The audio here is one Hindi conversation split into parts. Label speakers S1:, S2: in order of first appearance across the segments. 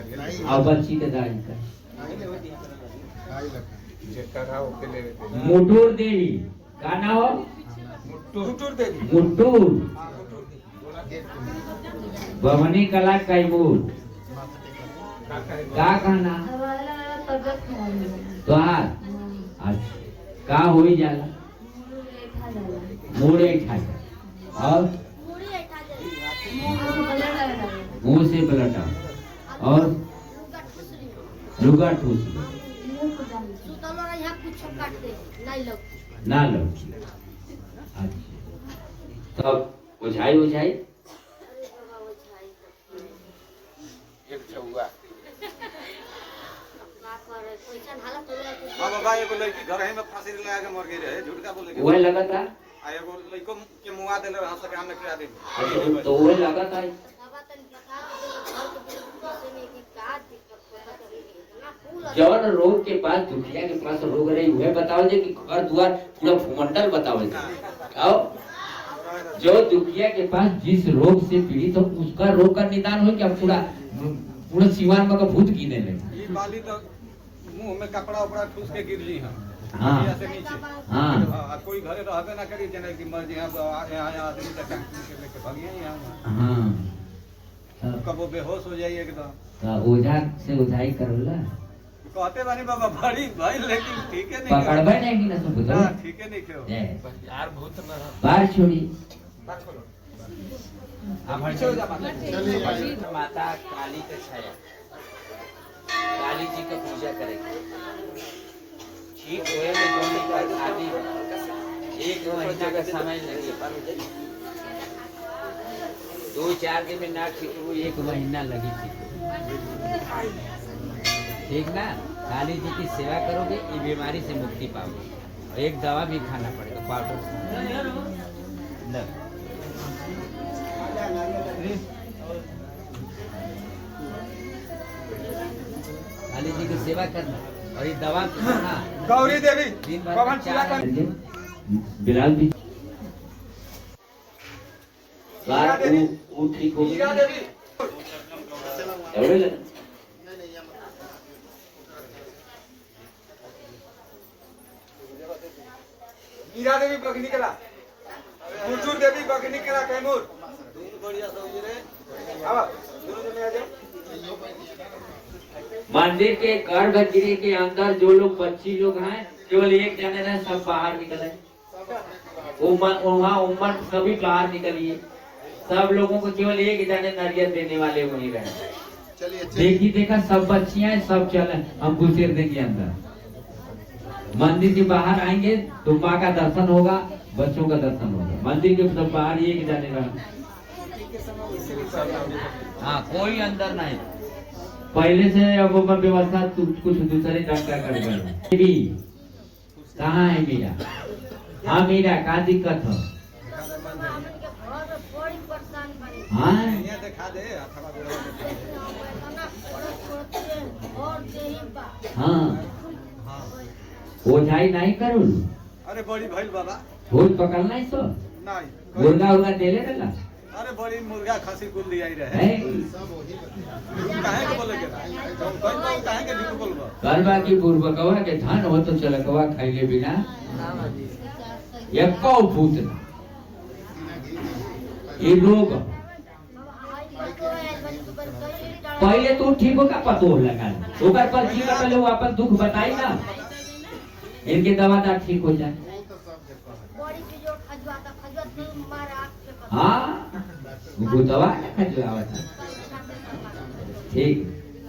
S1: और बच्ची के दाढ़ी का मुटूर देवी का ना हो मुटूर भवनी कला कैमूर का कहना तो अच्छा का हुई जाला मुड़े खाजा और मुंह से पलटा और लुगा ठूस ना लो तब बुझाई बुझाई
S2: बाबा एगो लड़की घर में फांसी लगा के मर गई रहे, झूठ का बोले
S1: वह लगा था
S2: आ एगो लड़को के मुआ देले रहा सके हमने क्या दे
S1: तो वह लगा था जौन रोग के पास दुखिया के पास रोग रही वह बताओ जे कि घर द्वार पूरा भूमंडल बताओ जे आओ जो दुखिया के पास जिस रोग से पीड़ित हो उसका रोग का निदान हो क्या पूरा पूरा सीवान में का भूत गिने लगे
S2: ये बाली तो मुंह में कपड़ा उपड़ा ठूस के गिर ली हम
S1: हाँ
S2: से नीचे
S1: हाँ
S2: कोई घरे रहबे ना करी जने की मर यहाँ आदमी तक लेके भागिए यहाँ
S1: हाँ
S2: कब वो बेहोश हो जाइए एकदम
S1: तो ओझा से ओझाई करला
S2: कहते बानी बाबा बड़ी भाई लेकिन ठीक है नहीं
S1: पकड़बे नहीं कि ना सब बुझो
S2: हां ठीक है नहीं क्यों
S3: यार भूत न
S1: बाहर छोड़ी
S2: बात खोलो
S3: हम
S2: पीछे हो जा
S3: माता काली का छाया काली जी का पूजा करेंगे ठीक होए में जोड़ी का शादी 1 महीना का समय लगे 2-4 दिन में ना ठीक हो 1 महीना लगी ठीक ना काली जी की सेवा करोगे ये बीमारी से मुक्ति पाओगे और एक दवा भी खाना पड़ेगा पाउडर काली जी की सेवा करना और ये दवा खाना
S2: गौरी देवी
S3: दिन भर
S2: पवन चिला कर
S1: बिलाल भी वो ठीक हो
S2: मीरा देवी
S1: एवढे
S2: मीरा देवी बगनी कला गुरजूर देवी बगनी कला कैमूर बढ़िया सही रे अब दोनों जने आ जाओ
S1: मंदिर के गर्भगृह के अंदर जो लोग बच्ची लोग हैं केवल एक जने रहे सब बाहर निकले वहाँ उम्र सभी बाहर निकलिए सब लोगों को केवल एक जने नारियल देने वाले वहीं रहे देखी देखा सब बच्चियां सब चले हम घुसेर देंगे अंदर मंदिर के बाहर आएंगे तो माँ का दर्शन होगा बच्चों का दर्शन होगा मंदिर के सब बाहर एक जाने रहा हाँ कोई अंदर नहीं पहले से अब व्यवस्था कुछ दूसरे ढंग का कर गए कहाँ है मीरा हाँ मीरा क्या दिक्कत हो हाँ हाँ ओझाई नहीं करू
S2: अरे बड़ी भइल बाबा
S1: भूत पकड़ना है सो
S2: नहीं
S1: मुर्गा उर्गा देले रहला
S2: अरे बड़ी मुर्गा खसी कुल दिया ही रहे
S1: है
S2: काहे के बोले के काहे के झूठ बोलबो
S1: करबा की पूर्वकवा के धन हो तो चलकवा खाइले बिना एको भूत ना ये लोग पहले तू ठीक होगा पतो लगा ओकर पर जी का पहले वो अपन दुख बताई ना इनके दवा दार ठीक हो जाए हाँ वो दवा खजवावा था ठीक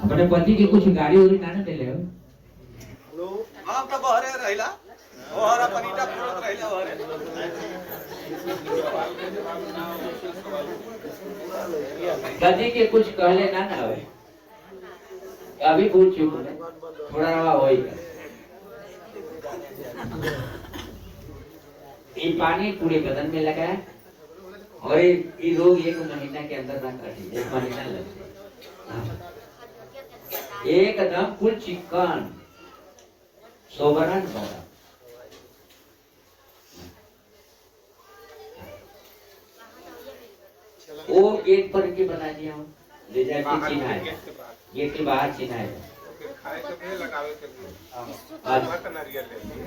S1: अपने पति के कुछ गाड़ी उड़ी ना देले हो
S2: हम तो बहरे रहिला ओहरा पनीटा पूरत रहिला बहरे
S1: कदी के कुछ कहले ना ना होए अभी पूछ चुप थोड़ा रवा होएगा ये पानी पूरे बदन में लगा है और ये रोग 1 महीना के अंदर ना काटे 1 महीना लगे एकदम फुल चिकन सोबरन बड़ा वो गेट पर के बना दिया हूँ ले जाके
S4: बाहर
S1: चिन्हाए
S4: गेट के बाहर
S1: गेट के बाहर चिन्हाए
S4: खाए के भी लगावे के भी
S1: अच्छा
S4: नारियल ले